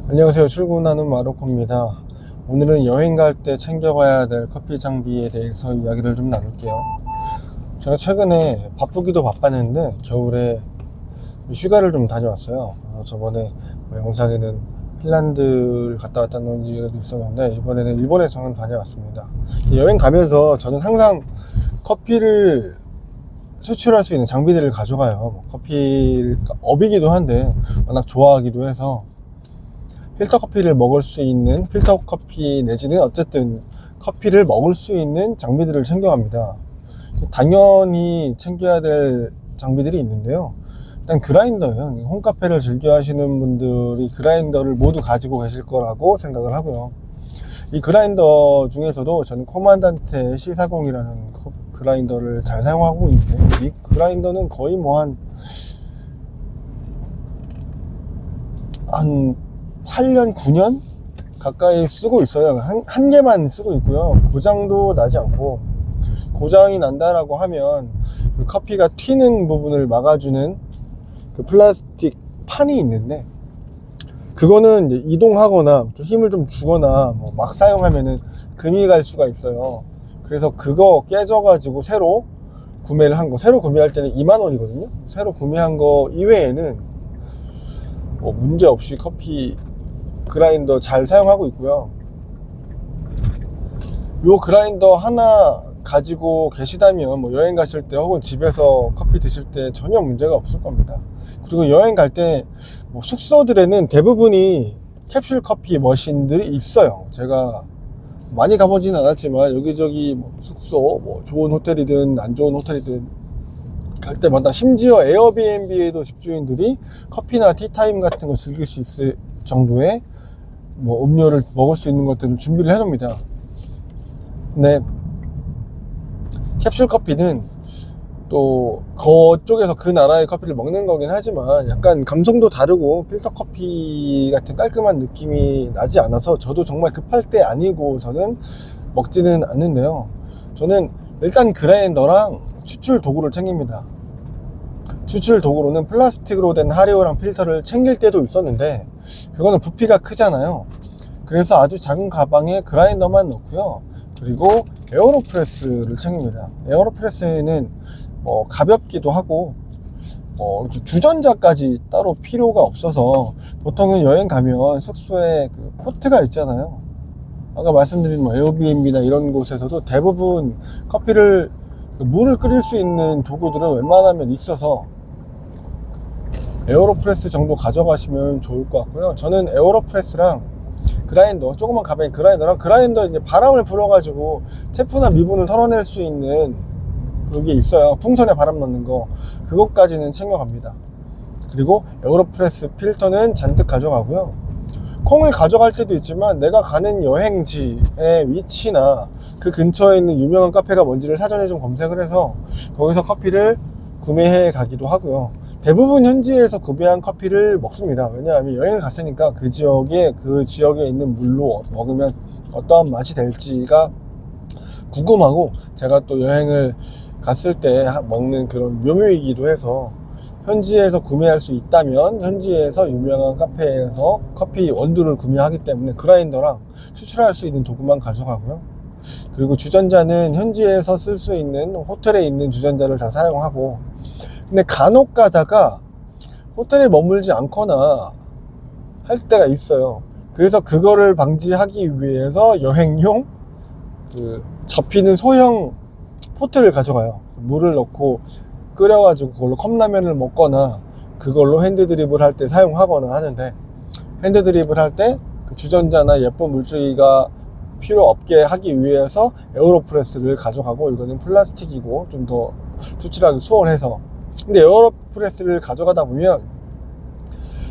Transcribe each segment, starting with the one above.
안녕하세요. 출근하는 마루코입니다. 오늘은 여행 갈 때 챙겨가야 될 커피 장비에 대해서 이야기를 좀 나눌게요. 제가 최근에 바쁘기도 바빴는데 겨울에 휴가를 좀 다녀왔어요. 저번에 영상에는 핀란드를 갔다 왔다는 얘기도 있었는데 이번에는 일본에서 다녀왔습니다. 여행 가면서 저는 항상 커피를 추출할 수 있는 장비들을 가져가요. 커피 업이기도 한데 워낙 좋아하기도 해서 필터 커피를 먹을 수 있는 필터 커피 내지는 어쨌든 커피를 먹을 수 있는 장비들을 챙겨갑니다. 당연히 챙겨야 될 장비들이 있는데요. 일단 그라인더예요. 홈카페를 즐겨 하시는 분들이 그라인더를 모두 가지고 계실 거라고 생각을 하고요. 이 그라인더 중에서도 저는 코만단테 C40이라는 그라인더를 잘 사용하고 있는데, 이 그라인더는 거의 뭐 한 8년, 9년 가까이 쓰고 있어요. 한 개만 쓰고 있고요. 고장도 나지 않고, 고장이 난다라고 하면 그 커피가 튀는 부분을 막아주는 그 플라스틱 판이 있는데, 그거는 이제 이동하거나 좀 힘을 좀 주거나 막 사용하면은 금이 갈 수가 있어요. 그래서 그거 깨져가지고 새로 구매를 한 거, 새로 구매할 때는 2만 원이거든요. 새로 구매한 거 이외에는 문제 없이 커피 그라인더 잘 사용하고 있고요. 요 그라인더 하나 가지고 계시다면 여행 가실 때 혹은 집에서 커피 드실 때 전혀 문제가 없을 겁니다. 그리고 여행 갈 때 숙소들에는 대부분이 캡슐 커피 머신들이 있어요. 제가 많이 가보진 않았지만 여기저기 숙소 좋은 호텔이든 안 좋은 호텔이든 갈 때마다, 심지어 에어비앤비에도 집주인들이 커피나 티타임 같은 거 즐길 수 있을 정도의 음료를 먹을 수 있는 것들을 준비를 해 놓습니다. 근데 캡슐 커피는 또 그쪽에서 그 나라의 커피를 먹는 거긴 하지만 약간 감성도 다르고 필터 커피 같은 깔끔한 느낌이 나지 않아서 저도 정말 급할 때 아니고서는 먹지는 않는데요. 저는 일단 그라인더랑 추출 도구를 챙깁니다. 추출 도구로는 플라스틱으로 된 하리오랑 필터를 챙길 때도 있었는데 그거는 부피가 크잖아요. 그래서 아주 작은 가방에 그라인더만 넣고요. 그리고 에어로프레스를 챙깁니다. 에어로프레스는 가볍기도 하고 이렇게 주전자까지 따로 필요가 없어서, 보통은 여행 가면 숙소에 그 포트가 있잖아요. 아까 말씀드린 에어비앤비나 이런 곳에서도 대부분 물을 끓일 수 있는 도구들은 웬만하면 있어서 에어로프레스 정도 가져가시면 좋을 것 같고요. 저는 에어로프레스랑 그라인더, 조그만 가방에 그라인더 이제 바람을 불어가지고 체프나 미분을 털어낼 수 있는 그게 있어요. 풍선에 바람 넣는 거, 그것까지는 챙겨갑니다. 그리고 에어로프레스 필터는 잔뜩 가져가고요. 콩을 가져갈 때도 있지만 내가 가는 여행지의 위치나 그 근처에 있는 유명한 카페가 뭔지를 사전에 좀 검색을 해서 거기서 커피를 구매해 가기도 하고요. 대부분 현지에서 구매한 커피를 먹습니다. 왜냐하면 여행을 갔으니까 그 지역에 있는 물로 먹으면 어떠한 맛이 될지가 궁금하고, 제가 또 여행을 갔을 때 먹는 그런 묘미이기도 해서 현지에서 구매할 수 있다면 현지에서 유명한 카페에서 커피 원두를 구매하기 때문에 그라인더랑 추출할 수 있는 도구만 가져가고요. 그리고 주전자는 현지에서 쓸 수 있는 호텔에 있는 주전자를 다 사용하고, 근데 간혹 가다가 호텔에 머물지 않거나 할 때가 있어요. 그래서 그거를 방지하기 위해서 여행용 접히는 소형 포트를 가져가요. 물을 넣고 끓여가지고 그걸로 컵라면을 먹거나 그걸로 핸드드립을 할 때 사용하거나 하는데, 핸드드립을 할 때 그 주전자나 예쁜 물줄기가 필요 없게 하기 위해서 에어로프레스를 가져가고, 이거는 플라스틱이고 좀 더 추출하기 수월해서. 근데 에어로프레스를 가져가다 보면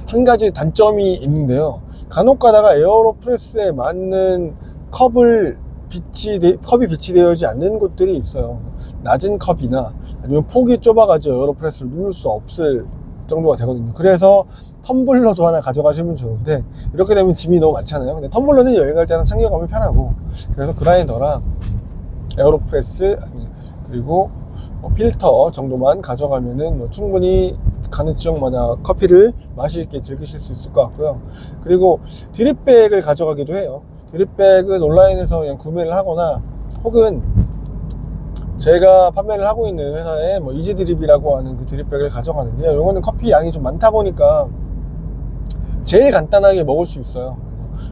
한 가지 단점이 있는데요. 간혹 가다가 에어로프레스에 맞는 컵이 비치되어 있지 않는 곳들이 있어요. 낮은 컵이나 아니면 폭이 좁아가지고 에어로프레스를 누를 수 없을 정도가 되거든요. 그래서 텀블러도 하나 가져가시면 좋은데, 이렇게 되면 짐이 너무 많잖아요. 근데 텀블러는 여행 갈 때는 챙겨가면 편하고, 그래서 그라인더랑 에어로프레스, 그리고 필터 정도만 가져가면은 충분히 가는 지역마다 커피를 맛있게 있게 즐기실 수 있을 것 같고요. 그리고 드립백을 가져가기도 해요. 드립백은 온라인에서 그냥 구매를 하거나, 혹은 제가 판매를 하고 있는 회사에 이지드립이라고 하는 그 드립백을 가져가는데요. 이거는 커피 양이 좀 많다 보니까 제일 간단하게 먹을 수 있어요.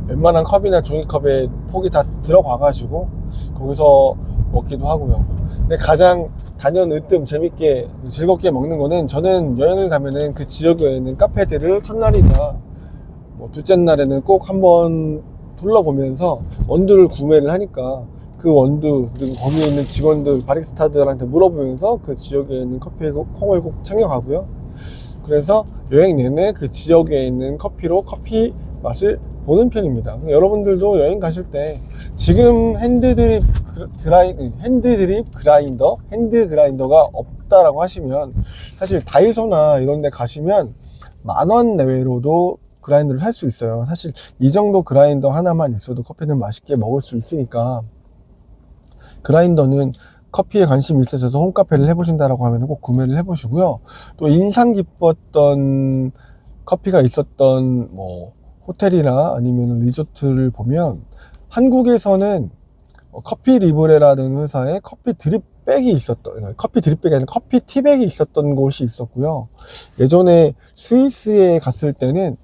웬만한 컵이나 종이컵에 폭이 다 들어가 가지고 거기서 먹기도 하고요. 근데 가장 단연 으뜸 재밌게 즐겁게 먹는 거는, 저는 여행을 가면은 그 지역에 있는 카페들을 첫날이나 둘째 날에는 꼭 한번 둘러보면서 원두를 구매를 하니까, 그 원두 그리고 거기에 있는 직원들, 바리스타들한테 물어보면서 그 지역에 있는 커피에 콩을 꼭 챙겨가고요. 그래서 여행 내내 그 지역에 있는 커피로 커피 맛을 보는 편입니다. 여러분들도 여행 가실 때 지금 핸드 그라인더가 없다라고 하시면, 사실 다이소나 이런 데 가시면 10,000원 내외로도 그라인더를 살 수 있어요. 사실 이 정도 그라인더 하나만 있어도 커피는 맛있게 먹을 수 있으니까, 그라인더는 커피에 관심이 있으셔서 홈카페를 해보신다라고 하면 꼭 구매를 해보시고요. 또 인상 깊었던 커피가 있었던 호텔이나 아니면 리조트를 보면, 한국에서는 커피 리브레라는 회사에 커피 드립백이 아니라 커피 티백이 있었던 곳이 있었고요. 예전에 스위스에 갔을 때는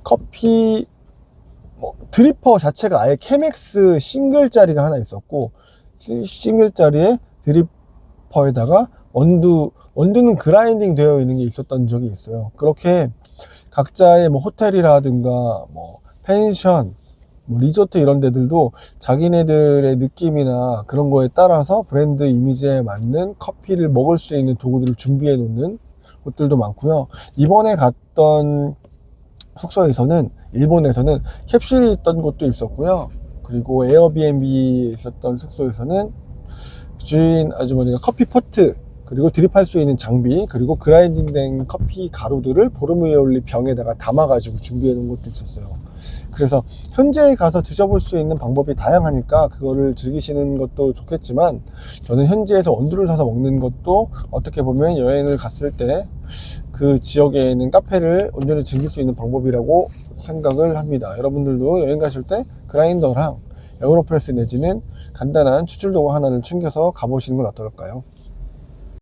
커피 드리퍼 자체가 아예 케맥스 싱글짜리가 하나 있었고, 싱글짜리에 드리퍼에다가 원두는 그라인딩 되어 있는 게 있었던 적이 있어요. 그렇게 각자의 호텔이라든가 펜션, 리조트 이런 데들도 자기네들의 느낌이나 그런 거에 따라서 브랜드 이미지에 맞는 커피를 먹을 수 있는 도구들을 준비해 놓는 곳들도 많고요. 이번에 갔던 숙소에서는, 일본에서는 캡슐이 있던 곳도 있었고요. 그리고 에어비앤비에 있었던 숙소에서는 주인 아주머니가 커피 포트, 그리고 드립할 수 있는 장비, 그리고 그라인딩된 커피 가루들을 보름 위에 올린 병에다가 담아가지고 준비해 놓은 것도 있었어요. 그래서 현지에 가서 드셔볼 수 있는 방법이 다양하니까 그거를 즐기시는 것도 좋겠지만, 저는 현지에서 원두를 사서 먹는 것도 어떻게 보면 여행을 갔을 때 그 지역에 있는 카페를 온전히 즐길 수 있는 방법이라고 생각을 합니다. 여러분들도 여행 가실 때 그라인더랑 에어로프레스 내지는 간단한 추출도구 하나를 챙겨서 가보시는 건 어떨까요?